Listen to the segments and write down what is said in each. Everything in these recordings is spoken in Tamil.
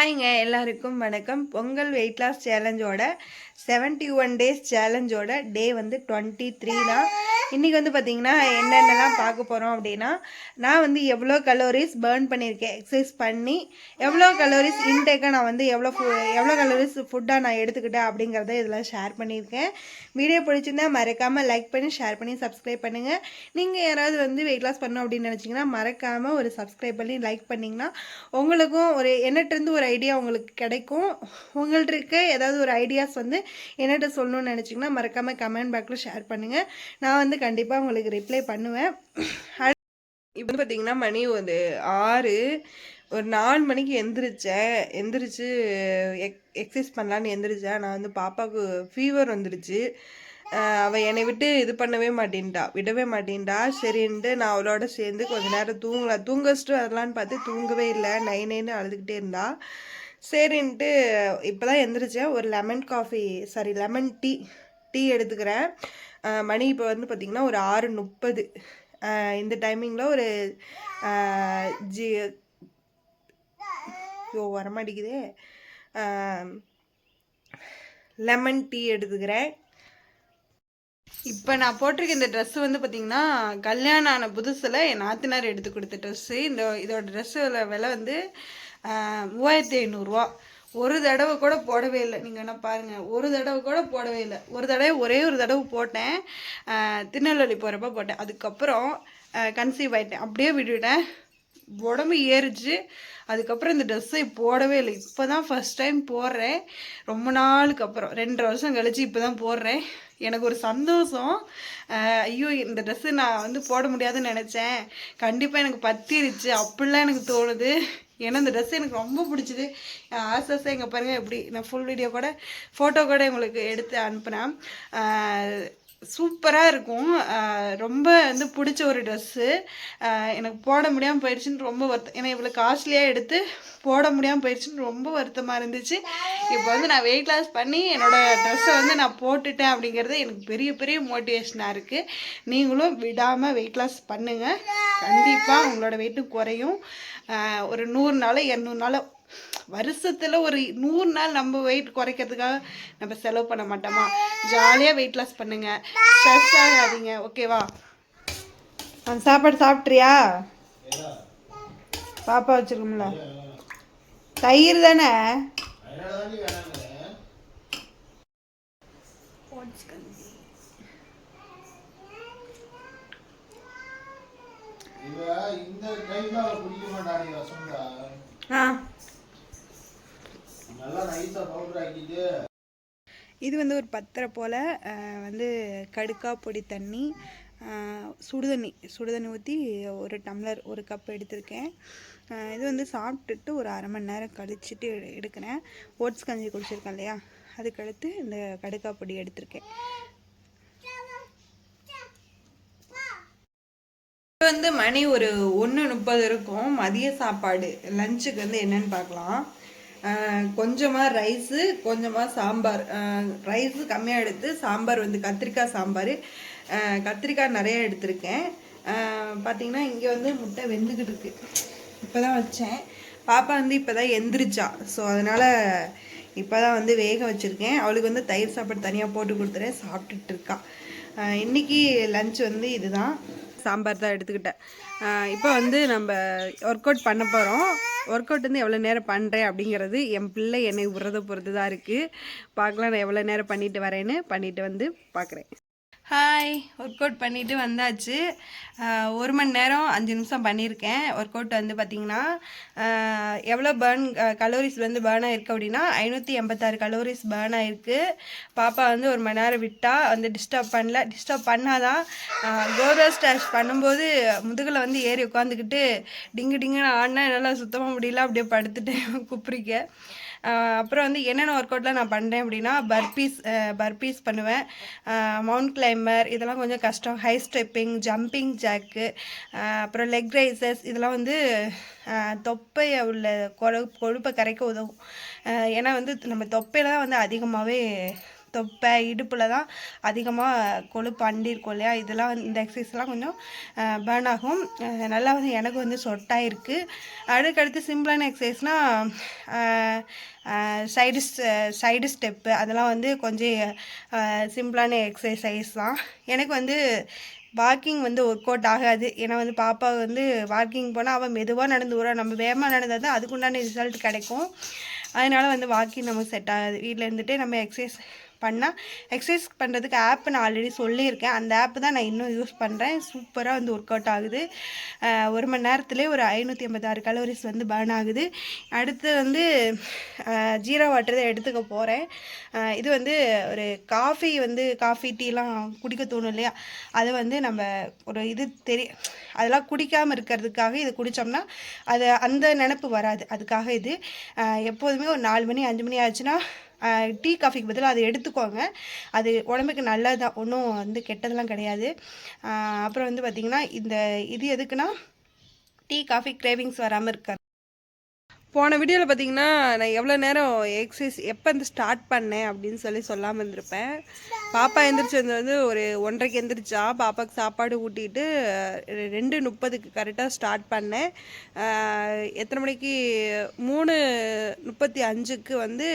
ஹாய்ங்க எல்லாருக்கும் வணக்கம். பொங்கல் வெயிட் லாஸ் சேலஞ்சோட 71 டேஸ் சேலஞ்சோட டே வந்து 23 தான். இன்றைக்கி வந்து பார்த்திங்கன்னா என்னென்னலாம் பார்க்க போகிறோம் அப்படின்னா, நான் வந்து எவ்வளோ கலோரிஸ் பேர்ன் பண்ணியிருக்கேன் எக்ஸசைஸ் பண்ணி, எவ்வளோ கலோரிஸ் இன்டேக்காக நான் வந்து எவ்வளோ கலோரிஸ் ஃபுட்டாக நான் எடுத்துக்கிட்டேன் அப்படிங்கிறத இதில் ஷேர் பண்ணியிருக்கேன். வீடியோ பிடிச்சிருந்தா மறக்காமல் லைக் பண்ணி ஷேர் பண்ணி சப்ஸ்கிரைப் பண்ணுங்கள். நீங்கள் யாராவது வந்து வெயிட் லாஸ் பண்ணணும் அப்படின்னு நினச்சிங்கன்னா மறக்காமல் ஒரு சப்ஸ்கிரைப் பண்ணி லைக் பண்ணிங்கன்னா உங்களுக்கும் ஒரு என்னட்டிருந்து ஒரு ஐடியா உங்களுக்கு கிடைக்கும். உங்கள்ட்ட இருக்க ஏதாவது ஒரு ஐடியாஸ் வந்து என்னட்ட சொல்லணும்னு நினச்சிங்கன்னா மறக்காமல் கமெண்ட் பாக்ஸில் ஷேர் பண்ணுங்கள். நான் வந்து கண்டிப்பாக உங்களுக்கு ரிப்ளை பண்ணுவேன். இப்போ பார்த்தீங்கன்னா மணி ஒரு 6, ஒரு 4 மணிக்கு எந்திரிச்சு எக்ஸசைஸ் பண்ணலான்னு எந்திரிச்சேன். நான் வந்து பாப்பாவுக்கு ஃபீவர் வந்துடுச்சு. அவள் என்னை விட்டு இது விடவே மாட்டேன்டா. சரின்ட்டு நான் அவளோட சேர்ந்து கொஞ்ச நேரம் தூங்க வச்சுட்டு வரலான்னு பார்த்து தூங்கவே இல்லை. நைனேன்னு அழுதுகிட்டே இருந்தா. சரின்ட்டு இப்போ தான் எந்திரிச்சேன். ஒரு லெமன் டீ எடுத்துக்கிறேன். மணி இப்போ வந்து பார்த்திங்கன்னா ஒரு 6:30. இந்த டைமிங்கில் ஒரு வரமாட்டேங்குதே. லெமன் டீ எடுத்துக்கிறேன். இப்போ நான் போட்டிருக்க இந்த ட்ரெஸ்ஸு வந்து பார்த்திங்கன்னா கல்யாணம் ஆன புதுசில் என் நாத்தனார் எடுத்து கொடுத்த ட்ரெஸ்ஸு. இதோட ட்ரெஸ்ஸோட விலை வந்து 3500 ஒரு தடவை கூட போடவே இல்லை. நீங்கள் என்ன பாருங்கள், ஒரு தடவை கூட போடவே இல்லை. ஒரே ஒரு தடவை போட்டேன், திருநெல்வேலி போகிறப்ப போட்டேன். அதுக்கப்புறம் கன்சீவ் ஆகிட்டேன், அப்படியே விட்டுவிட்டேன். உடம்பு ஏறிச்சு. அதுக்கப்புறம் இந்த ட்ரெஸ்ஸை போடவே இல்லை. இப்போ தான் ஃபஸ்ட் டைம் போடுறேன், ரொம்ப நாளுக்கு அப்புறம் 2 வருஷம் கழித்து இப்போ தான் போடுறேன். எனக்கு ஒரு சந்தோஷம். ஐயோ, இந்த ட்ரெஸ்ஸு நான் வந்து போட முடியாதுன்னு நினச்சேன், கண்டிப்பாக எனக்கு பத்திருச்சு அப்படிலாம் எனக்கு தோணுது. ஏன்னா இந்த ட்ரெஸ்ஸு எனக்கு ரொம்ப பிடிச்சிது. ஆசை எங்கே பாருங்கள், எப்படி நான் ஃபுல் வீடியோ கூட ஃபோட்டோ கூட உங்களுக்கு எடுத்து அனுப்புனேன். சூப்பராக இருக்கும். ரொம்ப வந்து பிடிச்ச ஒரு ட்ரெஸ்ஸு. எனக்கு போட முடியாமல் போயிடுச்சுன்னு ரொம்ப வருத்தம். ஏன்னா இவ்வளோ காஸ்ட்லியாக எடுத்து போட முடியாமல் போயிடுச்சுன்னு ரொம்ப வருத்தமாக இருந்துச்சு. இப்போ வந்து நான் வெயிட் லாஸ் பண்ணி என்னோடய ட்ரெஸ்ஸை வந்து நான் போட்டுட்டேன் அப்படிங்கிறது எனக்கு பெரிய பெரிய மோட்டிவேஷனாக இருக்குது. நீங்களும் விடாமல் வெயிட் லாஸ் பண்ணுங்கள், கண்டிப்பாக உங்களோட வெயிட்டும் குறையும். ஒரு 100 நாள் 200 நாள் வருஷத்தில் ஒரு 100 நாள் நம்ம வெயிட் குறைக்கிறதுக்காக நம்ம செலவு பண்ண மாட்டோமா? ஜாலியாக வெயிட் லாஸ் பண்ணுங்கள், ஸ்ட்ரெஸ் ஆகாதீங்க. ஓகேவா? அந்த சாப்பாடு சாப்பிட்றியா? பாப்பா வச்சுருக்கோம்ல, தயிர் தானே. இது வந்து ஒரு 10 போல் வந்து கடுக்கா பொடி தண்ணி, சுடுதண்ணி ஊற்றி ஒரு டம்ளர் 1 கப் எடுத்திருக்கேன். இது வந்து சாப்பிட்டுட்டு ஒரு அரை மணி நேரம் கழிச்சிட்டு எடுக்கிறேன். ஓட்ஸ் கஞ்சி குடிச்சிருக்கேன் இல்லையா, அதுக்கடுத்து இந்த கடுக்கா பொடி எடுத்திருக்கேன். இப்போ வந்து மணி ஒரு 1:30 இருக்கும். மதிய சாப்பாடு லஞ்சுக்கு வந்து என்னன்னு பார்க்கலாம். கொஞ்சமாக ரைஸு, கொஞ்சமாக சாம்பார். ரைஸு கம்மியாக எடுத்து சாம்பார் வந்து கத்திரிக்காய் சாம்பார். கத்திரிக்காய் நிறைய எடுத்திருக்கேன். பார்த்திங்கன்னா இங்கே வந்து முட்டை வெந்துக்கிட்டு இருக்கு. இப்போ தான் வச்சேன். பாப்பா வந்து இப்போ தான் எந்திரிச்சா. ஸோ அதனால் இப்போ தான் வந்து வேக வச்சுருக்கேன். அவளுக்கு வந்து தயிர் சாப்பாடு தனியாக போட்டு கொடுத்துறேன், சாப்பிட்டுட்டு இருக்கா. இன்றைக்கி லஞ்ச் வந்து இதுதான், சாம்பார் தான் எடுத்துக்கிட்டேன். இப்போ வந்து நம்ம ஒர்க் அவுட் பண்ண போகிறோம். ஒர்க் அவுட் வந்து எவ்வளோ நேரம் பண்ணுறேன் அப்படிங்கிறது என் பிள்ளை என்னை விரத பொறுத்து தான் இருக்குது. பார்க்கலாம் நான் எவ்வளோ நேரம் பண்ணிட்டு வரேன்னு. பண்ணிவிட்டு வந்து பார்க்குறேன். ஹாய், ஒர்க் அவுட் பண்ணிவிட்டு வந்தாச்சு. 1 மணி நேரம் 5 நிமிஷம் பண்ணியிருக்கேன். ஒர்க் அவுட் வந்து பார்த்திங்கன்னா எவ்வளோ கலோரிஸ் வந்து பேர்ன் ஆகிருக்கு அப்படின்னா 586 கலோரிஸ் பேர்ன் ஆகிருக்கு. பாப்பா வந்து 1 மணி நேரம் விட்டால் வந்து டிஸ்டர்ப் பண்ணாதான். கோர்வல் ஸ்டாஷ் பண்ணும்போது முதுகில் வந்து ஏறி உட்காந்துக்கிட்டு டிங்குன்னு ஆடினா என்னால் சுத்தமாக முடியல, அப்படியே படுத்துட்டேன் குப்புரிக்க. அப்புறம் வந்து என்னென்ன ஒர்க் அவுட்லாம் நான் பண்ணுறேன் அப்படின்னா, பர்பீஸ் பண்ணுவேன், மவுண்ட் கிளைம்பர் இதெல்லாம் கொஞ்சம் கஷ்டம், ஹை ஸ்டெப்பிங், ஜம்பிங் ஜாக்கு, அப்புறம் லெக் ரைசஸ். இதெல்லாம் வந்து தொப்பையை உள்ள கொழுப்பை கரைக்க உதவும். ஏன்னா வந்து நம்ம தொப்பையில் தான் வந்து அதிகமாகவே தொப்பை இடுப்பில் தான் அதிகமாக கொழுப்பு அண்டிருக்கும் இல்லையா, இதெல்லாம் இந்த எக்ஸசைஸ்லாம் கொஞ்சம் பேர்ன் ஆகும். நல்லா வந்து எனக்கு வந்து சொட்டாயிருக்கு. அடுத்து சிம்பிளான எக்ஸசைஸ்னால் சைடு ஸ்டெப்பு அதெல்லாம் வந்து கொஞ்சம் சிம்பிளான எக்ஸசைஸ் தான். எனக்கு வந்து வாக்கிங் வந்து ஒர்க் அவுட் ஆகாது. ஏன்னா வந்து பாப்பா வந்து வாக்கிங் போனால் அவள் மெதுவாக நடந்து வருவாள். நம்ம வேகமாக நடந்தால் தான் அதுக்குண்டான ரிசல்ட் கிடைக்கும். அதனால் வந்து வாக்கிங் நமக்கு செட் ஆகாது. வீட்டில் இருந்துகிட்டே நம்ம எக்ஸசைஸ் பண்ணுறதுக்கு ஆப் நான் ஆல்ரெடி சொல்லியிருக்கேன். அந்த ஆப் தான் நான் இன்னும் யூஸ் பண்ணுறேன். சூப்பராக வந்து ஒர்க் அவுட் ஆகுது. 1 மணி நேரத்துலேயே ஒரு 586 கலோரிஸ் வந்து பர்ன் ஆகுது. அடுத்து வந்து ஜீரா வாட்டர் தான் எடுத்துக்க போகிறேன். இது வந்து ஒரு காஃபி டீலாம் குடிக்க தோணும் இல்லையா, அது வந்து நம்ம ஒரு இது அதெல்லாம் குடிக்காமல் இருக்கிறதுக்காக இது குடித்தோம்னா அது அந்த நினப்பு வராது. அதுக்காக இது எப்போதுமே ஒரு 4 மணி 5 மணி ஆச்சுன்னா டீ காஃபிக்கு பதிலாக அதை எடுத்துக்கோங்க. அது உடம்புக்கு நல்லது தான், ஒன்றும் வந்து கெட்டதெல்லாம் கிடையாது. அப்புறம் வந்து பார்த்திங்கன்னா இது எதுக்குன்னா டீ காஃபி கிரேவிங்ஸ் வராமல் இருக்காது. போன வீடியோவில் பார்த்தீங்கன்னா நான் எவ்வளோ நேரம் எக்ஸசைஸ் எப்போ வந்து ஸ்டார்ட் பண்ணேன் அப்படின்னு சொல்லாமல் இருந்திருப்பேன். பாப்பா எந்திரிச்சது வந்து ஒரு 1:30க்கு எந்திரிச்சா. பாப்பாவுக்கு சாப்பாடு ஊட்டிட்டு 2:30க்கு கரெக்டாக ஸ்டார்ட் பண்ணேன். எத்தனை மணிக்கு 3:35க்கு வந்து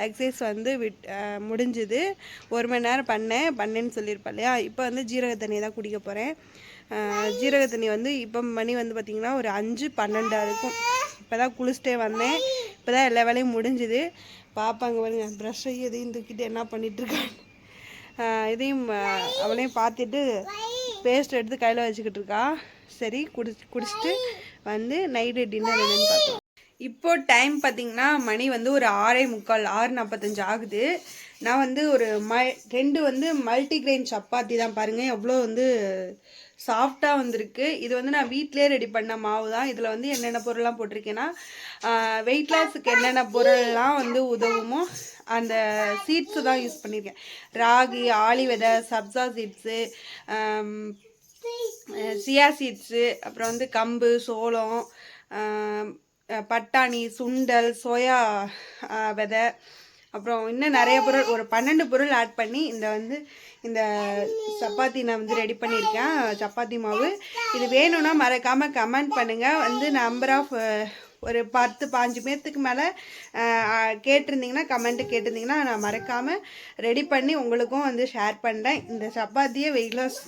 எக்ஸசைஸ் வந்து முடிஞ்சுது. 1 மணி நேரம் பண்ணேன்னு சொல்லியிருப்பேன் இல்லையா. இப்போ வந்து ஜீரக தண்ணி தான் குடிக்க போகிறேன். ஜீரக தண்ணி வந்து இப்போ மணி வந்து பார்த்திங்கன்னா ஒரு 5:12 இருக்கும். இப்போ தான் குளிச்சுட்டே வந்தேன். இப்போ தான் எல்லா வேலையும் முடிஞ்சுது. பாப்பாங்க பாருங்க ப்ரஷ்ஷை எதையும் தூக்கிட்டு என்ன பண்ணிகிட்ருக்காங்க. இதையும் அவளையும் பார்த்துட்டு பேஸ்ட் எடுத்து கையில் வச்சுக்கிட்டு இருக்கா. சரி குடிச்சிட்டு வந்து நைட்டு டின்னர் என்னன்னு பார்க்கலாம். இப்போது டைம் பார்த்திங்கன்னா மணி வந்து ஒரு 6:45 6:45 ஆகுது. நான் வந்து ஒரு 2 வந்து மல்டிக்ரெயின் சப்பாத்தி தான். பாருங்கள் எவ்வளோ வந்து சாஃப்டாக வந்திருக்கு. இது வந்து நான் வீட்டிலே ரெடி பண்ண மாவு தான். இதில் வந்து என்னென்ன பொருள்லாம் போட்டிருக்கேன்னா வெயிட் லாஸுக்கு என்னென்ன பொருள்லாம் வந்து உதவுமோ அந்த சீட்ஸு தான் யூஸ் பண்ணியிருக்கேன். ராகி, ஆளி விதை, சப்ஸா சீட்ஸு, சியா சீட்ஸு, அப்புறம் வந்து கம்பு, சோளம், பட்டாணி, சுண்டல், சோயா விதை, அப்புறம் இன்னும் நிறைய பொருள் ஒரு 12 பொருள் ஆட் பண்ணி இந்த சப்பாத்தி நான் வந்து ரெடி பண்ணியிருக்கேன். சப்பாத்தி மாவு இது வேணும்னா மறக்காமல் கமெண்ட் பண்ணுங்கள். வந்து நம்பர் ஆஃப் ஒரு 10-15 பேர்த்துக்கு மேலே கேட்டிருந்தீங்கன்னா கேட்டிருந்தீங்கன்னா நான் மறக்காமல் ரெடி பண்ணி உங்களுக்கும் வந்து ஷேர் பண்ணுறேன். இந்த சப்பாத்தியை வெயிட் லாஸ்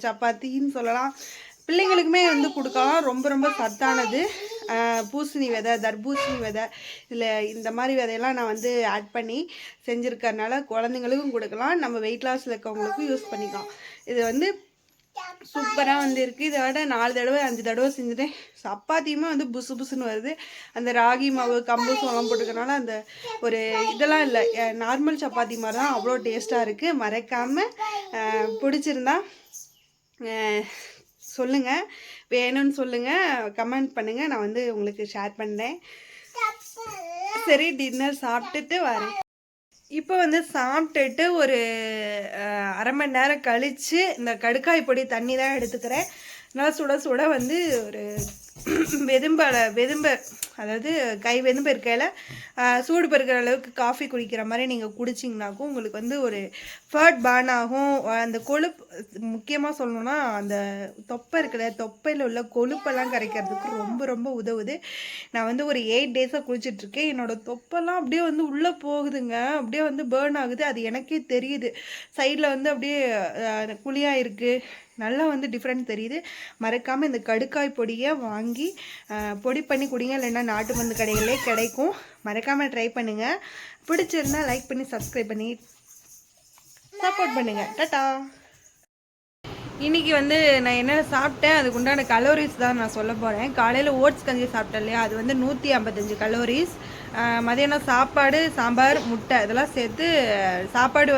சப்பாத்தின்னு சொல்லலாம். பிள்ளைங்களுக்குமே வந்து கொடுக்கலாம். ரொம்ப ரொம்ப சத்தானது. பூசணி விதை, தர்பூசணி விதை, இதில் இந்த மாதிரி விதையெல்லாம் நான் வந்து ஆட் பண்ணி செஞ்சுருக்கறனால குழந்தைங்களுக்கும் கொடுக்கலாம், நம்ம வெயிட் லாஸில் இருக்கவங்களுக்கும் யூஸ் பண்ணிக்கலாம். இது வந்து சூப்பராக வந்து இருக்குது. இதை விட 4 தடவை 5 தடவை செஞ்சுட்டேன். சப்பாத்தியுமே வந்து புசுன்னு வருது. அந்த ராகி மாவு, கம்பு, சோளம் போட்டுக்கிறனால அந்த ஒரு இதெல்லாம் இல்லை, நார்மல் சப்பாத்தி மாதிரி தான். அவ்வளோ டேஸ்ட்டாக இருக்குது. மறக்காமல் பிடிச்சிருந்தா சொல்லுங்கள், வேணும்னு சொல்லுங்கள், கமெண்ட் பண்ணுங்கள். நான் வந்து உங்களுக்கு ஷேர் பண்ணுறேன். சரி டின்னர் சாப்பிட்டுட்டு வரேன். இப்போ வந்து சாப்பிட்டுட்டு ஒரு 1/2 மணி நேரம் கழித்து இந்த கடுக்காய் பொடி தண்ணி தான் எடுத்துக்கிறேன். நல்லா சுட வந்து ஒரு வெதும்ப அதாவது கை வெதும்பு இருக்கையில் சூடு பெருக்கிற அளவுக்கு காஃபி குடிக்கிற மாதிரி நீங்கள் குடிச்சிங்கனாக்கும் உங்களுக்கு வந்து ஒரு ஃபேட் பர்ன் ஆகும். அந்த கொழுப்பு முக்கியமாக சொல்லணுன்னா அந்த தொப்பை இருக்கிற தொப்பையில் உள்ள கொழுப்பெல்லாம் கரைக்கிறதுக்கு ரொம்ப ரொம்ப உதவுது. நான் வந்து ஒரு 8 டேஸாக குளிச்சிட்ருக்கேன். என்னோடய தொப்பெல்லாம் அப்படியே வந்து உள்ளே போகுதுங்க, அப்படியே வந்து பேர்ன் ஆகுது. அது எனக்கே தெரியுது. சைடில் வந்து அப்படியே குழியாக இருக்குது, நல்லா வந்து டிஃப்ரெண்ட் தெரியுது. மறக்காமல் இந்த கடுக்காய் பொடியை வாங்கி பொடி பண்ணி குடிங்க, இல்லைன்னா நாட்டு மருந்து கடைகளே கிடைக்கும். மறக்காமல் ட்ரை பண்ணுங்கள். பிடிச்சிருந்தா லைக் பண்ணி சப்ஸ்கிரைப் பண்ணி சப்போர்ட் பண்ணுங்கள். டாட்டா. இன்றைக்கி வந்து நான் என்ன சாப்பிட்டேன் அதுக்கு உண்டான கலோரிஸ் தான் நான் சொல்ல போகிறேன். காலையில் ஓட்ஸ் கஞ்சி சாப்பிட்டேன் இல்லையா, அது வந்து 155 கலோரிஸ். மதியானம் சாப்பாடு, சாம்பார், முட்டை இதெல்லாம் சேர்த்து சாப்பாடு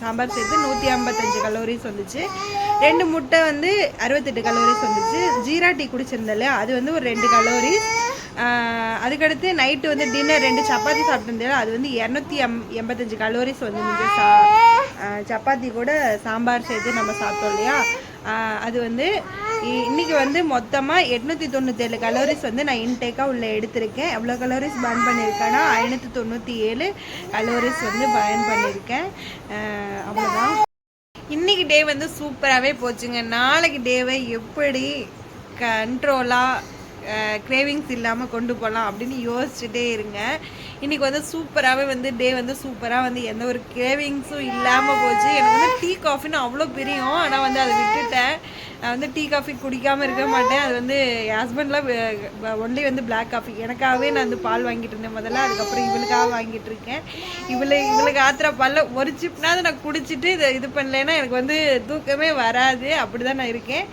சாம்பார் சேர்த்து 155 கலோரிஸ் வந்துச்சு. 2 முட்டை வந்து 68 கலோரிஸ் வந்துச்சு. ஜீரா டீ குடிச்சிருந்தேன் இல்லையா, அது வந்து ஒரு 2 கலோரிஸ். அதுக்கடுத்து நைட்டு வந்து டின்னர் 2 சப்பாத்தி சாப்பிட்டுருந்தேன், அது வந்து 285 கலோரிஸ் வந்து சப்பாத்தி கூட சாம்பார் சேர்த்து நம்ம சாப்பிட்டோம் இல்லையா, அது வந்து இன்றைக்கி வந்து மொத்தமாக 897 கலோரிஸ் வந்து நான் இன்டேக்காக உள்ளே எடுத்திருக்கேன். எவ்வளோ கலோரிஸ் பர்ன் பண்ணியிருக்கேன்னா 597 கலோரிஸ் வந்து பர்ன் பண்ணியிருக்கேன். அவ்வளோதான். இன்றைக்கி டே வந்து சூப்பராகவே போச்சுங்க. நாளைக்கு டேவை எப்படி கண்ட்ரோலாக கிரேவிங்ஸ் இல்லாமல் கொண்டு போகலாம் அப்படின்னு யோசிச்சுட்டே இருங்க. இன்றைக்கி வந்து சூப்பராகவே வந்து டே வந்து சூப்பராக வந்து எந்த ஒரு கிரேவிங்ஸும் இல்லாமல் போச்சு. எனக்கு வந்து டீ காஃபின்னு அவ்வளோ பிரியும், ஆனால் வந்து அதை விட்டுட்டேன். நான் வந்து டீ காஃபி குடிக்காமல் இருக்க மாட்டேன். அது வந்து என் ஹஸ்பண்ட்லாம் ஒன்லி வந்து பிளாக் காஃபி. எனக்காகவே நான் வந்து பால் வாங்கிட்டு இருந்தேன் முதல்ல. அதுக்கப்புறம் இவளுக்காக வாங்கிட்டு இருக்கேன். இவளுக்கு ஆத்திர பால்ல ஒரு சிப்னாவது நான் குடிச்சிட்டு இது பண்ணலைன்னா எனக்கு வந்து தூக்கமே வராது. அப்படி தான் நான் இருக்கேன்.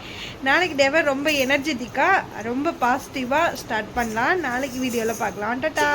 நாளைக்கு டேவை ரொம்ப எனர்ஜெட்டிக்காக ரொம்ப பாசிட்டிவாக ஸ்டார்ட் பண்ணலாம். நாளைக்கு வீடியோவில் பார்க்கலாம். டாடா.